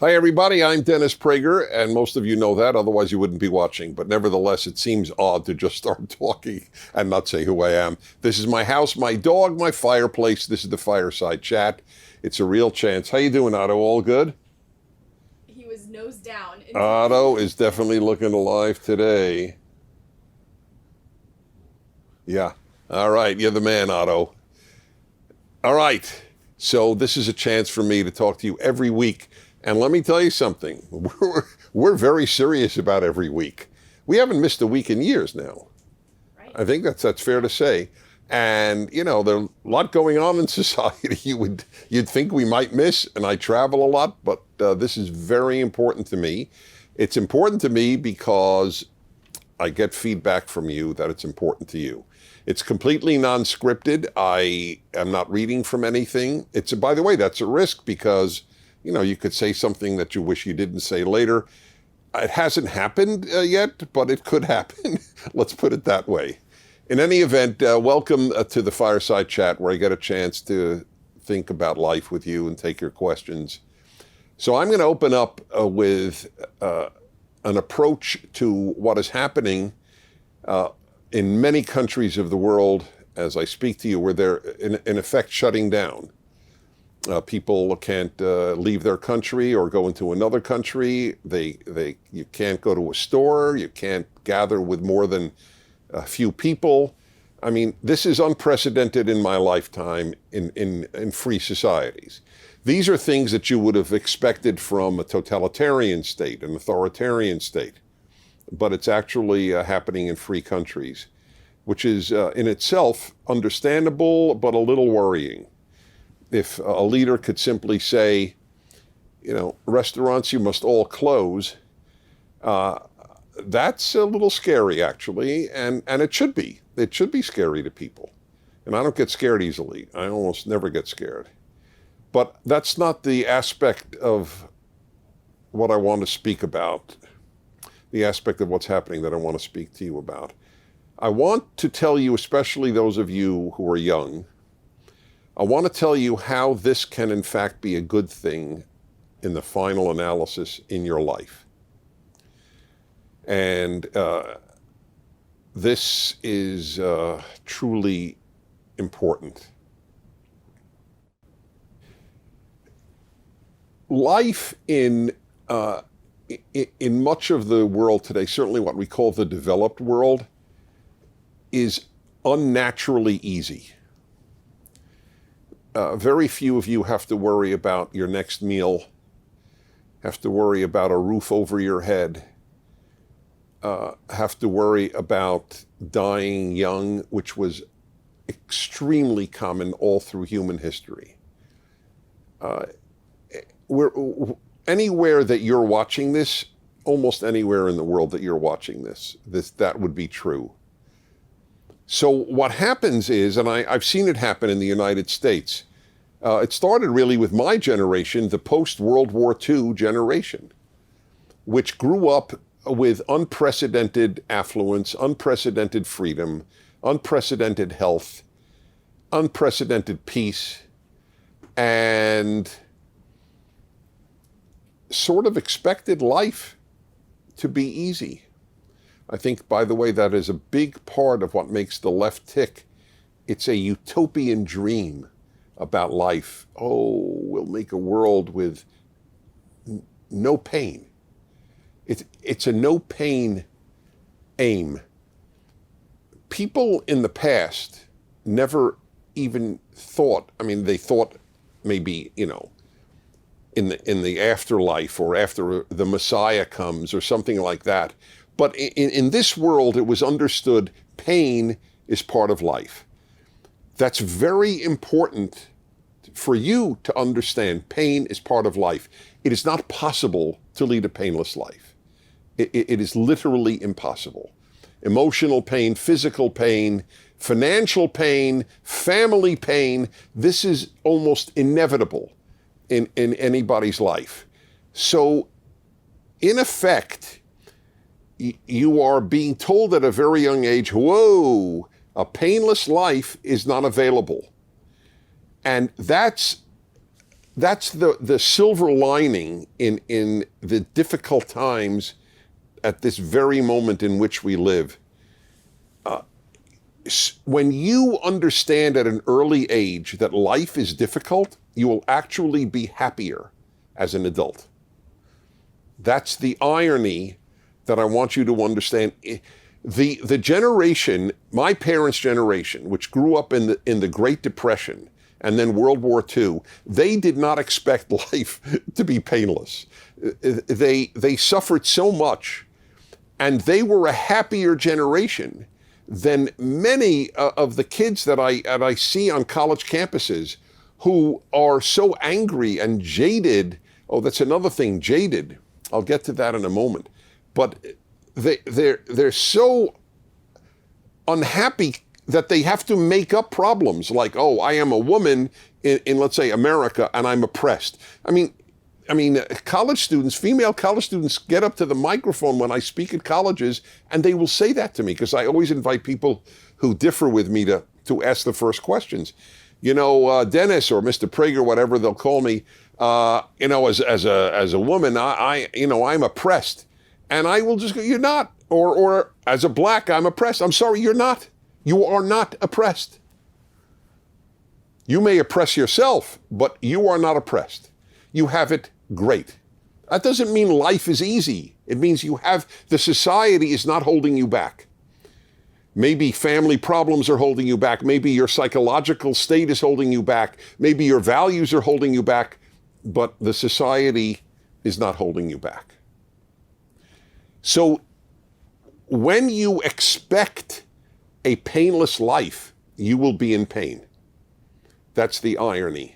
Hi, everybody. I'm Dennis Prager, and most of you know that. Otherwise, you wouldn't be watching. But nevertheless, it seems odd to just start talking and not say who I am. This is my house, my dog, my fireplace. This is the Fireside Chat. It's a real chance. How you doing, Otto? All good? He was nose down. Otto is definitely looking alive today. Yeah. All right. You're the man, Otto. All right. So this is a chance for me to talk to you every week. And let me tell you something. We're very serious about every week. We haven't missed a week in years now. Right. I think that's fair to say. And, you know, there's a lot going on in society you'd think we might miss, and I travel a lot, but this is very important to me. It's important to me because I get feedback from you that it's important to you. It's completely non-scripted. I am not reading from anything. By the way, that's a risk because, you know, you could say something that you wish you didn't say later. It hasn't happened yet, but it could happen. Let's put it that way. In any event, welcome to the Fireside Chat, where I get a chance to think about life with you and take your questions. So I'm going to open up with an approach to what is happening in many countries of the world as I speak to you, where they're in effect shutting down. People can't leave their country or go into another country. You can't go to a store. You can't gather with more than a few people. I mean, this is unprecedented in my lifetime in free societies. These are things that you would have expected from a totalitarian state, an authoritarian state, but it's actually happening in free countries, which is in itself understandable, but a little worrying. If a leader could simply say, you know, restaurants, you must all close, that's a little scary, actually, and it should be. It should be scary to people. And I don't get scared easily. I almost never get scared. But that's not the aspect of what I want to speak about, the aspect of what's happening that I want to speak to you about. I want to tell you, especially those of you who are young, I want to tell you how this can in fact be a good thing in the final analysis in your life. And this is truly important. Life in much of the world today, certainly what we call the developed world, is unnaturally easy. Very few of you have to worry about your next meal, have to worry about a roof over your head, have to worry about dying young, which was extremely common all through human history. Anywhere that you're watching this, almost anywhere in the world that you're watching this, that would be true. So what happens is, and I've seen it happen in the United States, it started really with my generation, the post-World War II generation, which grew up with unprecedented affluence, unprecedented freedom, unprecedented health, unprecedented peace, and sort of expected life to be easy. I think, by the way, that is a big part of what makes the left tick. It's a utopian dream about life. Oh, we'll make a world with no pain. It's a no pain aim. People in the past never even thought, I mean, they thought maybe, you know, in the afterlife or after the Messiah comes or something like that. But in this world, it was understood pain is part of life. That's very important for you to understand. Pain is part of life. It is not possible to lead a painless life. It is literally impossible. Emotional pain, physical pain, financial pain, family pain, this is almost inevitable in anybody's life. So, in effect, you are being told at a very young age, whoa, a painless life is not available. And that's that's the silver lining in the difficult times at this very moment in which we live. When you understand at an early age that life is difficult, you will actually be happier as an adult. That's the irony that I want you to understand. The generation, my parents' generation, which grew up in the Great Depression and then World War II, they did not expect life to be painless. They suffered so much, and they were a happier generation than many of the kids that I see on college campuses who are so angry and jaded. Oh, that's another thing, jaded. I'll get to that in a moment. But they're so unhappy that they have to make up problems like, oh, I am a woman in let's say America, and I'm oppressed. I mean, college students, female college students, get up to the microphone when I speak at colleges, and they will say that to me, because I always invite people who differ with me to ask the first questions. Dennis or Mr. Prager, whatever they'll call me, as a woman, I'm oppressed. And I will just go, you're not. Or as a black, I'm oppressed. I'm sorry, you're not. You are not oppressed. You may oppress yourself, but you are not oppressed. You have it great. That doesn't mean life is easy. It means the society is not holding you back. Maybe family problems are holding you back. Maybe your psychological state is holding you back. Maybe your values are holding you back, but the society is not holding you back. So when you expect a painless life, you will be in pain. That's the irony.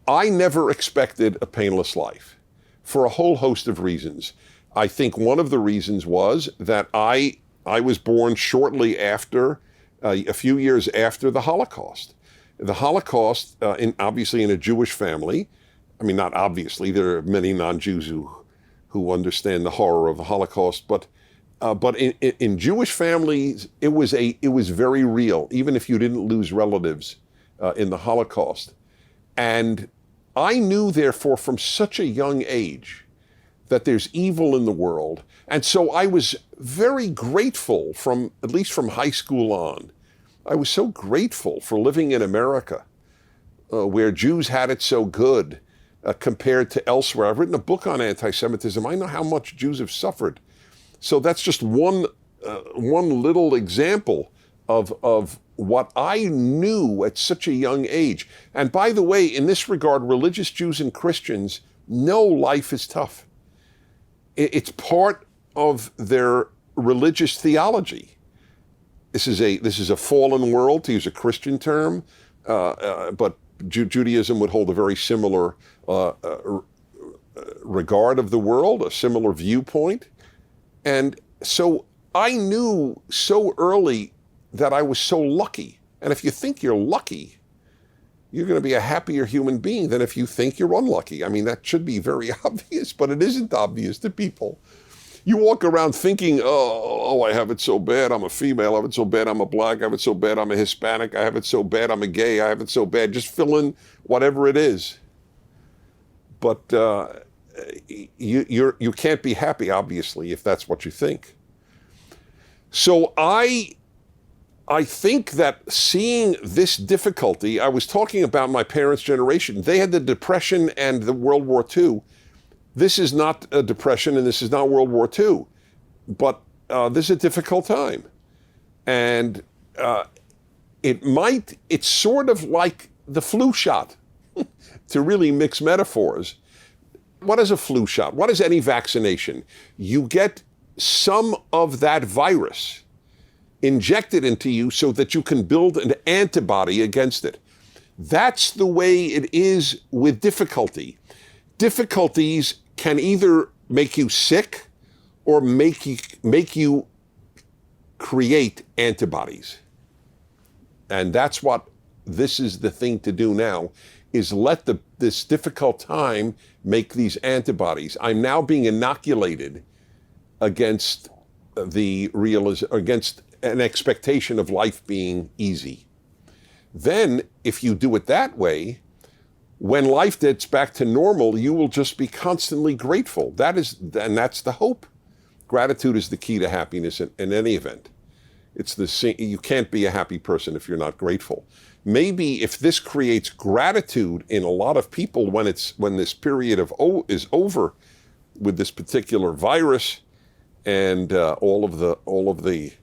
I never expected a painless life for a whole host of reasons. I think one of the reasons was that I was born shortly after, a few years after the Holocaust. The Holocaust, obviously in a Jewish family, I mean, not obviously, there are many non-Jews who understand the horror of the Holocaust, but in Jewish families, it was very real, even if you didn't lose relatives in the Holocaust. And I knew, therefore, from such a young age that there's evil in the world. And so I was very grateful at least from high school on. I was so grateful for living in America, where Jews had it so good compared to elsewhere. I've written a book on anti-Semitism. I know how much Jews have suffered. So that's just one little example of what I knew at such a young age. And by the way, in this regard, religious Jews and Christians know life is tough. It's part of their religious theology. This is a fallen world, to use a Christian term, but Judaism would hold a very similar regard of the world, a similar viewpoint. And so I knew so early that I was so lucky. And if you think you're lucky, you're going to be a happier human being than if you think you're unlucky. I mean, that should be very obvious, but it isn't obvious to people. You walk around thinking, oh, I have it so bad, I'm a female, I have it so bad, I'm a black, I have it so bad, I'm a Hispanic, I have it so bad, I'm a gay, I have it so bad. Just fill in whatever it is. But you can't be happy, obviously, if that's what you think. So I think that seeing this difficulty, I was talking about my parents' generation. They had the Depression and the World War II. This is not a Depression and this is not World War II, but this is a difficult time. And it's sort of like the flu shot, to really mix metaphors. What is a flu shot? What is any vaccination? You get some of that virus injected into you so that you can build an antibody against it. That's the way it is with difficulty. Difficulties can either make you sick or make you create antibodies. And that's what this is the thing to do now, is let this difficult time make these antibodies. I'm now being inoculated against against an expectation of life being easy. Then, if you do it that way, When life gets back to normal, you will just be constantly grateful. And that's the hope. Gratitude is the key to happiness in any event. You can't be a happy person if you're not grateful. Maybe if this creates gratitude in a lot of people when this period is over with this particular virus and all of the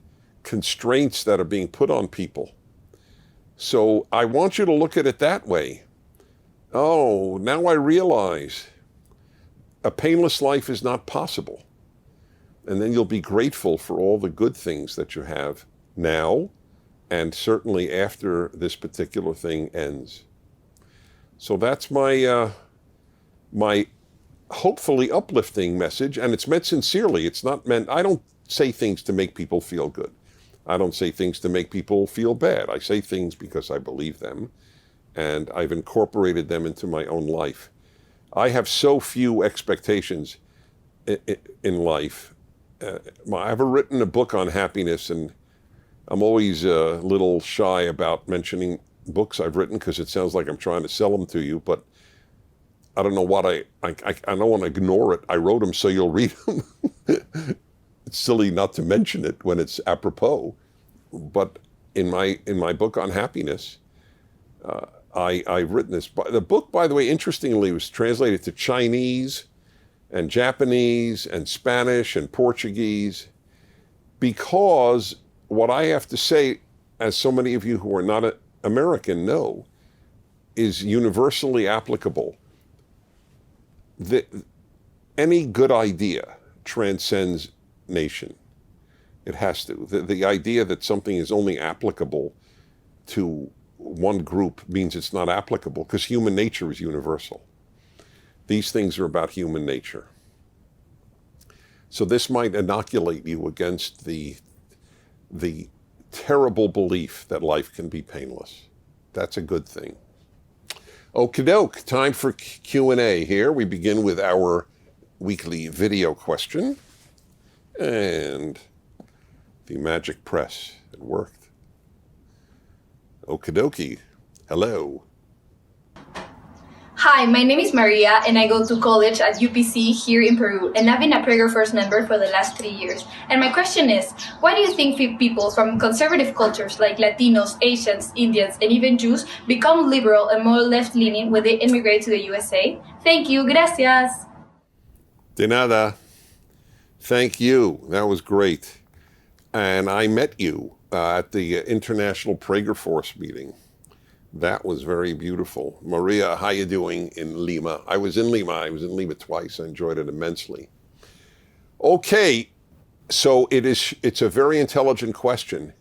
constraints that are being put on people. So I want you to look at it that way. Oh, now I realize a painless life is not possible. And then you'll be grateful for all the good things that you have now and certainly after this particular thing ends. So that's my hopefully uplifting message, and it's meant sincerely. It's not meant, I don't say things to make people feel good. I don't say things to make people feel bad. I say things because I believe them, and I've incorporated them into my own life. I have so few expectations in life. I've written a book on happiness, and I'm always a little shy about mentioning books I've written because it sounds like I'm trying to sell them to you, but I don't know what I don't want to ignore it. I wrote them so you'll read them. It's silly not to mention it when it's apropos. But in my book on happiness, I've written this. The book, by the way, interestingly, was translated to Chinese and Japanese and Spanish and Portuguese, because what I have to say, as so many of you who are not American know, is universally applicable. Any good idea transcends nation. It has to. The idea that something is only applicable to one group means it's not applicable, because human nature is universal. These things are about human nature. So this might inoculate you against the terrible belief that life can be painless. That's a good thing. Okie doke, time for Q&A here. We begin with our weekly video question. And the magic press, it worked. Okie dokie, hello. Hi, my name is Maria, and I go to college at UPC here in Peru, and I've been a Prager First member for the last 3 years. And my question is, why do you think people from conservative cultures like Latinos, Asians, Indians, and even Jews become liberal and more left-leaning when they immigrate to the USA? Thank you, gracias. De nada. Thank you, that was great. And I met you at the International Prager Force meeting. That was very beautiful. Maria, how you doing in Lima? I was in Lima twice. I enjoyed it immensely. Okay, so it's a very intelligent question.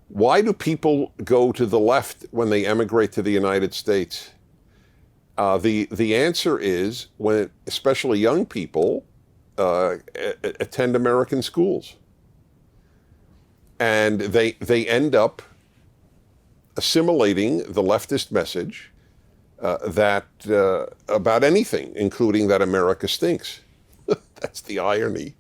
Why do people go to the left when they emigrate to the United States? The answer is, when especially young people attend American schools. And they end up assimilating the leftist message that about anything, including that America stinks. That's the irony.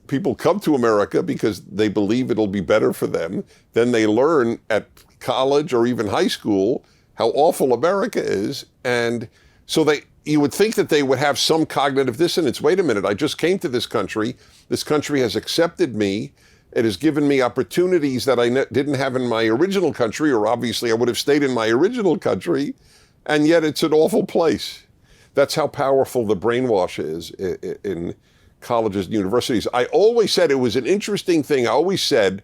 People come to America because they believe it'll be better for them. Then they learn at college or even high school how awful America is, and so you would think that they would have some cognitive dissonance. Wait a minute, I just came to this country. This country has accepted me. It has given me opportunities that I didn't have in my original country, or obviously I would have stayed in my original country, and yet it's an awful place. That's how powerful the brainwash is in colleges and universities. I always said it was an interesting thing. I always said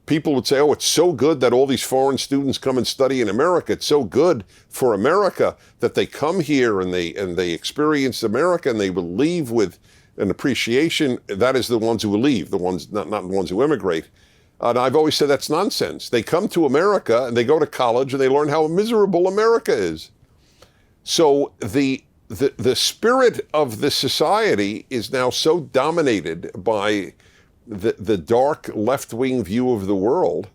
people would say, oh, it's so good that all these foreign students come and study in America. It's so good for America that they come here and they experience America, and they will leave with an appreciation. That is the ones who will leave, the ones not the ones who immigrate. And I've always said that's nonsense. They come to America and they go to college and they learn how miserable America is. So the spirit of the society is now so dominated by the dark left-wing view of the world,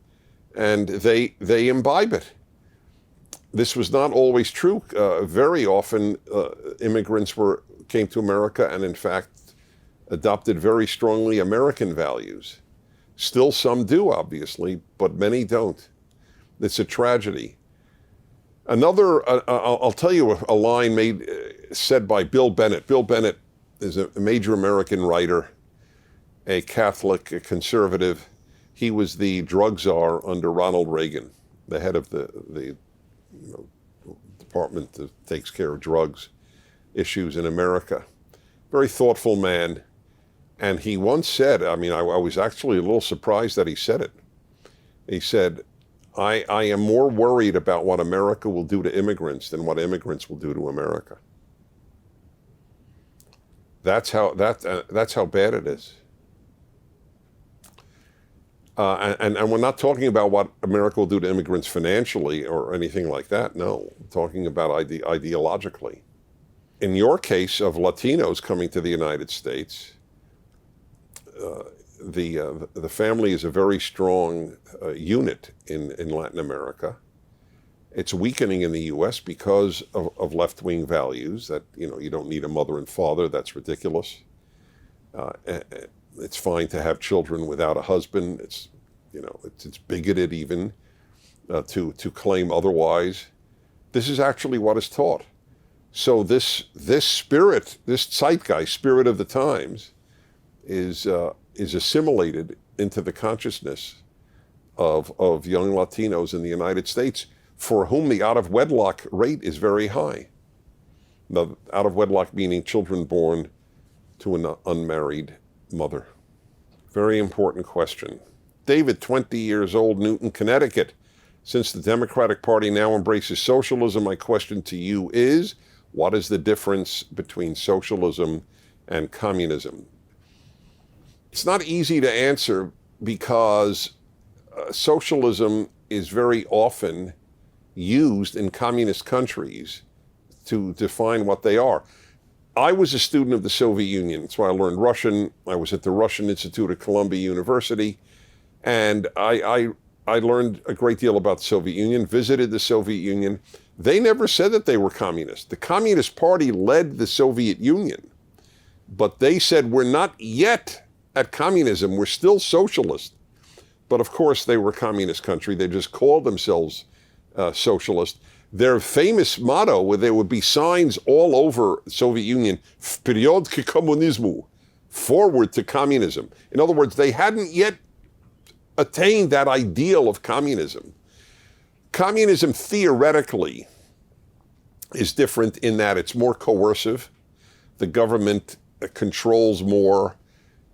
and they imbibe it. This was not always true. Very often immigrants came to America and in fact adopted very strongly American values. Still some do, obviously, but many don't. It's a tragedy. I'll tell you a line said by Bill Bennett. Bill Bennett is a major American writer, a Catholic, a conservative. He was the drug czar under Ronald Reagan, the head of the department that takes care of drugs issues in America. Very thoughtful man. And he once said, I was actually a little surprised that he said it. He said, I am more worried about what America will do to immigrants than what immigrants will do to America. That's how bad it is. And we're not talking about what America will do to immigrants financially or anything like that. No, we're talking about ideologically. In your case of Latinos coming to the United States, the family is a very strong unit in Latin America. It's weakening in the U.S. because of left-wing values that, you don't need a mother and father. That's ridiculous. It's fine to have children without a husband. It's bigoted even to claim otherwise. This is actually what is taught. So this spirit, this zeitgeist, spirit of the times, is assimilated into the consciousness of young Latinos in the United States, for whom the out-of-wedlock rate is very high. The out-of-wedlock meaning children born to an unmarried mother. Very important question. David, 20 years old, Newton, Connecticut. Since the Democratic Party now embraces socialism, my question to you is, what is the difference between socialism and communism? It's not easy to answer because socialism is very often used in communist countries to define what they are. I was a student of the Soviet Union. That's why I learned Russian. I was at the Russian Institute at Columbia University, and I learned a great deal about the Soviet Union, visited the Soviet Union. They never said that they were communist. The Communist Party led the Soviet Union, but they said, we're not yet at communism, we're still socialist. But of course, they were a communist country. They just called themselves socialist. Their famous motto, where there would be signs all over the Soviet Union, "Vперед к коммунизму," forward to communism. In other words, they hadn't yet attained that ideal of communism. Communism theoretically is different in that it's more coercive. The government controls more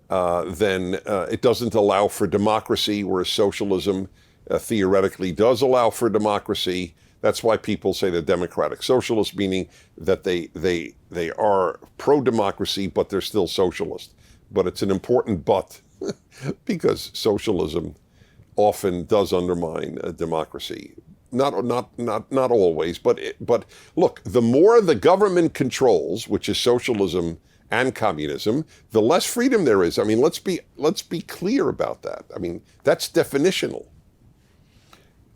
than it doesn't allow for democracy, whereas socialism theoretically does allow for democracy. That's why people say they're democratic socialists, meaning that they are pro-democracy, but they're still socialist. But it's an important but, because socialism often does undermine democracy. Not always, but look, the more the government controls, which is socialism and communism, the less freedom there is. I mean, let's be clear about that. I mean, that's definitional.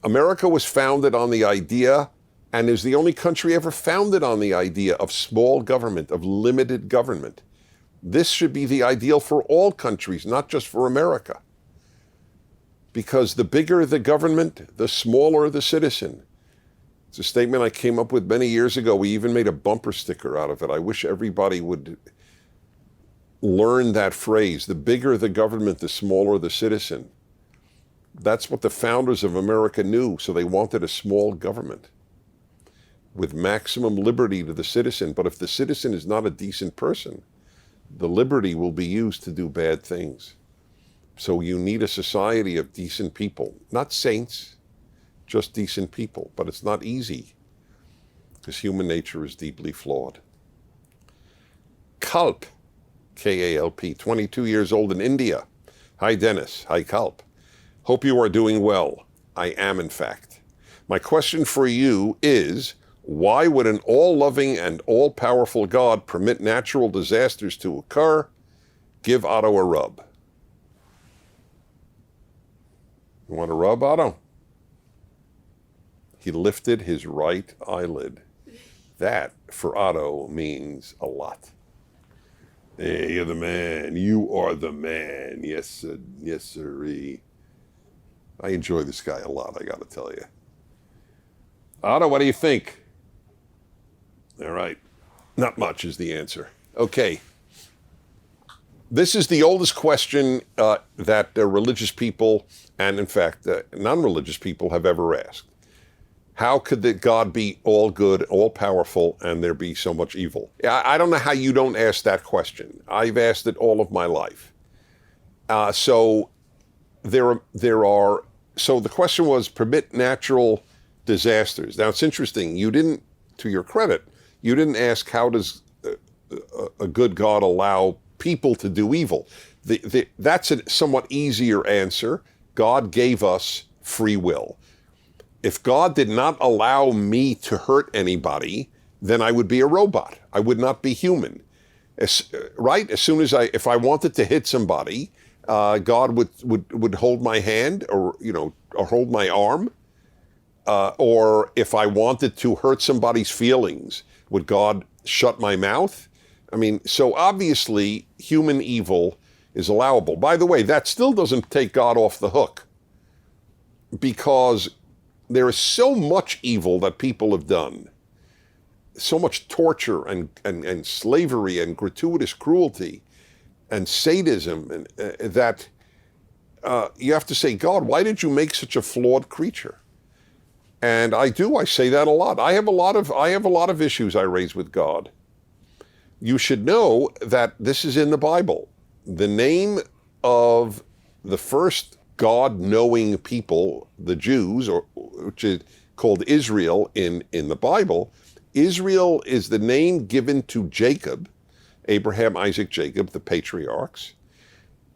America was founded on the idea, and is the only country ever founded on the idea of small government, of limited government. This should be the ideal for all countries, not just for America. Because the bigger the government, the smaller the citizen. It's a statement I came up with many years ago. We even made a bumper sticker out of it. I wish everybody would learn that phrase. The bigger the government, the smaller the citizen. That's what the founders of America knew, so they wanted a small government with maximum liberty to the citizen. But if the citizen is not a decent person, the liberty will be used to do bad things. So you need a society of decent people, not saints, just decent people. But it's not easy, because human nature is deeply flawed. Kalp, K-A-L-P, 22 years old in India. Hi, Dennis. Hi, Kalp. Hope you are doing well. I am, in fact. My question for you is, why would an all-loving and all-powerful God permit natural disasters to occur? Give Otto a rub. You want a rub, Otto? He lifted his right eyelid. That, for Otto, means a lot. Hey, you're the man. You are the man. Yes, sir. Yes, sirree. I enjoy this guy a lot, I got to tell you. Otto, what do you think? All right. Not much is the answer. Okay. This is the oldest question that religious people and, in fact, non-religious people have ever asked. How could the God be all good, all powerful, and there be so much evil? I don't know how you don't ask that question. I've asked it all of my life. So the question was, permit natural disasters. Now, it's interesting. You didn't, to your credit, you didn't ask how does a good God allow people to do evil. That's a somewhat easier answer. God gave us free will. If God did not allow me to hurt anybody, then I would be a robot. I would not be human. Right? As soon as if I wanted to hit somebody, God would hold my hand or hold my arm. Or if I wanted to hurt somebody's feelings, would God shut my mouth? I mean, so obviously human evil is allowable. By the way, that still doesn't take God off the hook, because there is so much evil that people have done, so much torture and slavery and gratuitous cruelty and sadism, and that you have to say, God, why did you make such a flawed creature? And I say that a lot. I have a lot of issues I raise with God. You should know that this is in the Bible. The name of the first God-knowing people, the Jews, which is called Israel in the Bible, Israel is the name given to Jacob, Abraham, Isaac, Jacob, the patriarchs.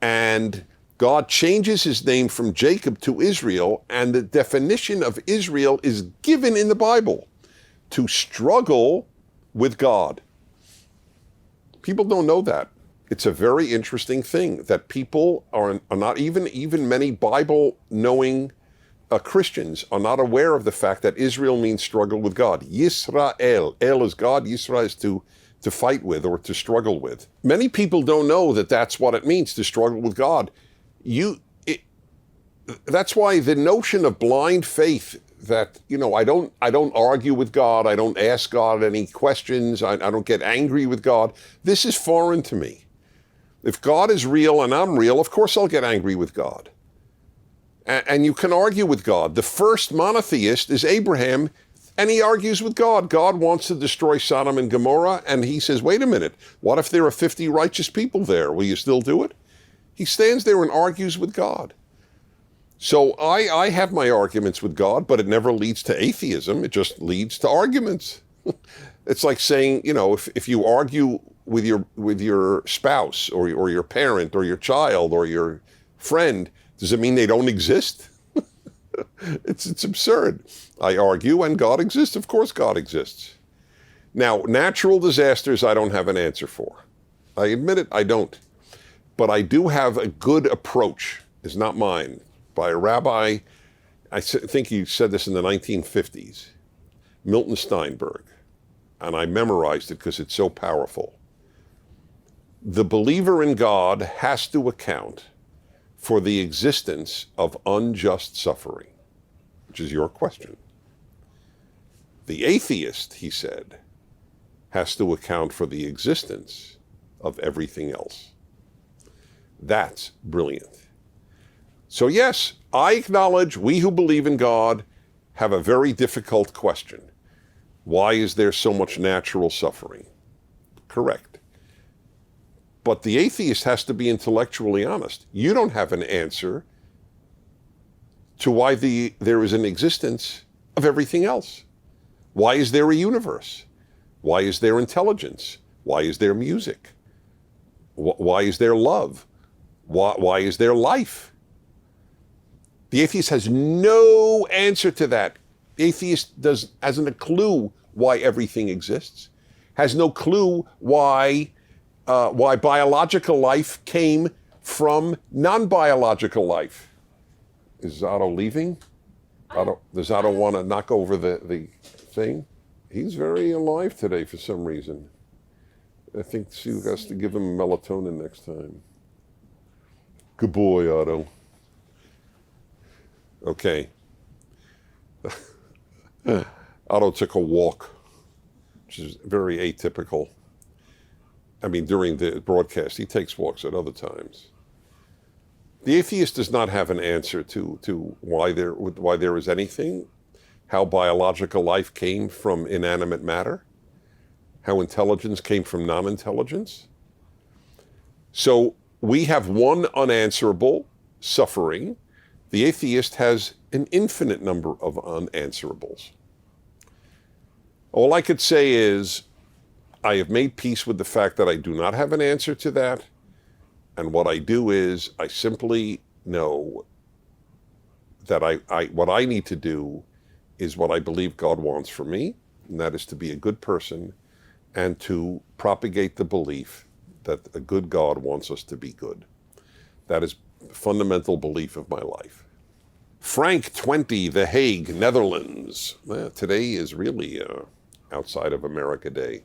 And God changes his name from Jacob to Israel, and the definition of Israel is given in the Bible: to struggle with God. People don't know that. It's a very interesting thing that people are not, even many Bible-knowing Christians are not aware of the fact that Israel means struggle with God. Yisrael, El is God, Yisra is to fight with or to struggle with. Many people don't know that that's what it means to struggle with God. That's why the notion of blind faith, that, I don't argue with God, I don't ask God any questions, I don't get angry with God, this is foreign to me. If God is real and I'm real, of course I'll get angry with God. And you can argue with God. The first monotheist is Abraham, and he argues with God. God wants to destroy Sodom and Gomorrah, and he says, wait a minute, what if there are 50 righteous people there? Will you still do it? He stands there and argues with God. So I have my arguments with God, but it never leads to atheism. It just leads to arguments. It's like saying, if you argue with your spouse or your parent or your child or your friend, does it mean they don't exist? It's absurd. I argue and God exists. Of course God exists. Now, natural disasters I don't have an answer for. I admit it, I don't. But I do have a good approach. It's not mine. By a rabbi, I think he said this in the 1950s, Milton Steinberg, and I memorized it because it's so powerful. The believer in God has to account for the existence of unjust suffering, which is your question. The atheist, he said, has to account for the existence of everything else. That's brilliant. So yes, I acknowledge we who believe in God have a very difficult question. Why is there so much natural suffering? Correct. But the atheist has to be intellectually honest. You don't have an answer to why there is an existence of everything else. Why is there a universe? Why is there intelligence? Why is there music? Why is there love? Why is there life? The atheist has no answer to that. The atheist hasn't a clue why everything exists, has no clue why biological life came from non-biological life. Is Otto leaving? Does Otto want to knock over the thing? He's very alive today for some reason. I think Sue has to give him melatonin next time. Good boy, Otto. Okay. Otto took a walk, which is very atypical. I mean, during the broadcast, he takes walks at other times. The atheist does not have an answer to why there is anything, how biological life came from inanimate matter, how intelligence came from non-intelligence. So we have one unanswerable, suffering. The atheist has an infinite number of unanswerables. All I could say is I have made peace with the fact that I do not have an answer to that. And what I do is I simply know that what I need to do is what I believe God wants for me, and that is to be a good person and to propagate the belief that a good God wants us to be good. That is the fundamental belief of my life. Frank 20, The Hague, Netherlands. Well, today is really outside of America Day.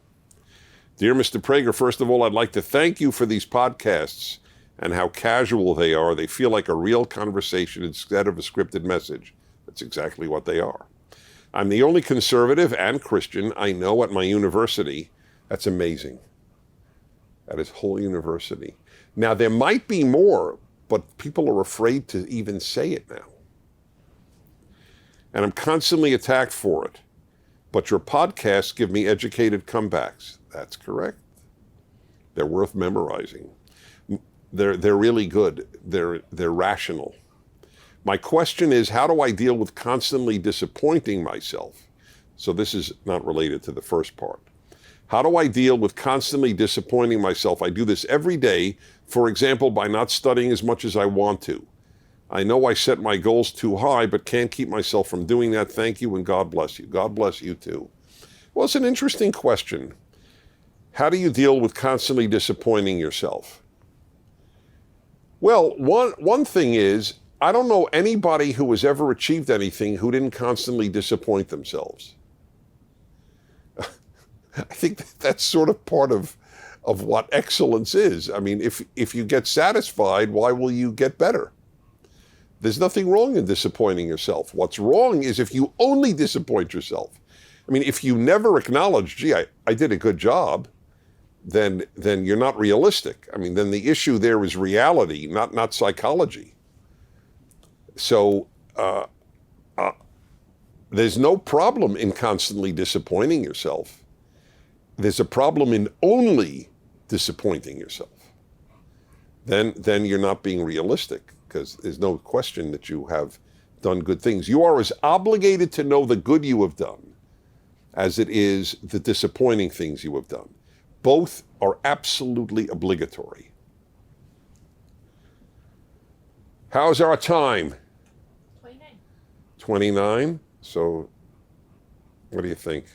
Dear Mr. Prager, first of all, I'd like to thank you for these podcasts and how casual they are. They feel like a real conversation instead of a scripted message. That's exactly what they are. I'm the only conservative and Christian I know at my university. That's amazing. At his whole university. Now, there might be more, but people are afraid to even say it now. And I'm constantly attacked for it. But your podcasts give me educated comebacks. That's correct. They're worth memorizing. They're really good. They're rational. My question is, how do I deal with constantly disappointing myself? So this is not related to the first part. How do I deal with constantly disappointing myself? I do this every day, for example, by not studying as much as I want to. I know I set my goals too high, but can't keep myself from doing that. Thank you, and God bless you. God bless you too. Well, it's an interesting question. How do you deal with constantly disappointing yourself? Well, one thing is, I don't know anybody who has ever achieved anything who didn't constantly disappoint themselves. I think that's sort of part of what excellence is. I mean, if you get satisfied, why will you get better? There's nothing wrong in disappointing yourself. What's wrong is if you only disappoint yourself. I mean, if you never acknowledge, gee, I did a good job, then you're not realistic. I mean, then the issue there is reality, not psychology. So there's no problem in constantly disappointing yourself. There's a problem in only disappointing yourself. Then you're not being realistic, because there's no question that you have done good things. You are as obligated to know the good you have done as it is the disappointing things you have done. Both are absolutely obligatory. How's our time? 29. 29? So what do you think?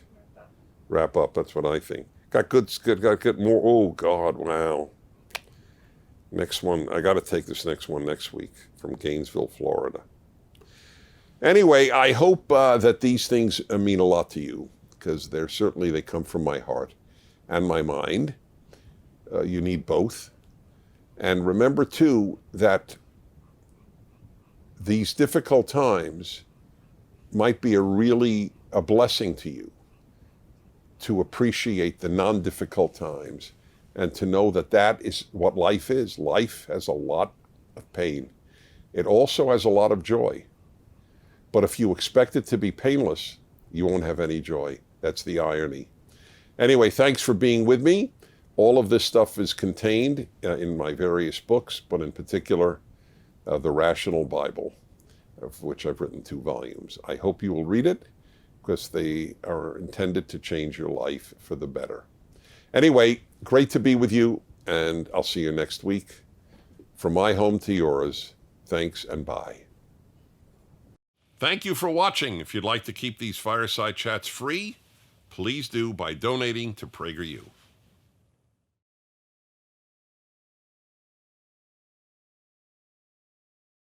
Wrap up. That's what I think. Got good more. Oh, God, wow. Next one. I got to take this next one next week from Gainesville, Florida. Anyway, I hope that these things mean a lot to you, because they come from my heart and my mind. You need both. And remember, too, that these difficult times might be a blessing to you, to appreciate the non-difficult times and to know that is what life is. Life has a lot of pain. It also has a lot of joy. But if you expect it to be painless, you won't have any joy. That's the irony. Anyway, thanks for being with me. All of this stuff is contained in my various books, but in particular, The Rational Bible, of which I've written 2 volumes. I hope you will read it, because they are intended to change your life for the better. Anyway, great to be with you, and I'll see you next week. From my home to yours, thanks and bye. Thank you for watching. If you'd like to keep these Fireside Chats free, please do by donating to PragerU.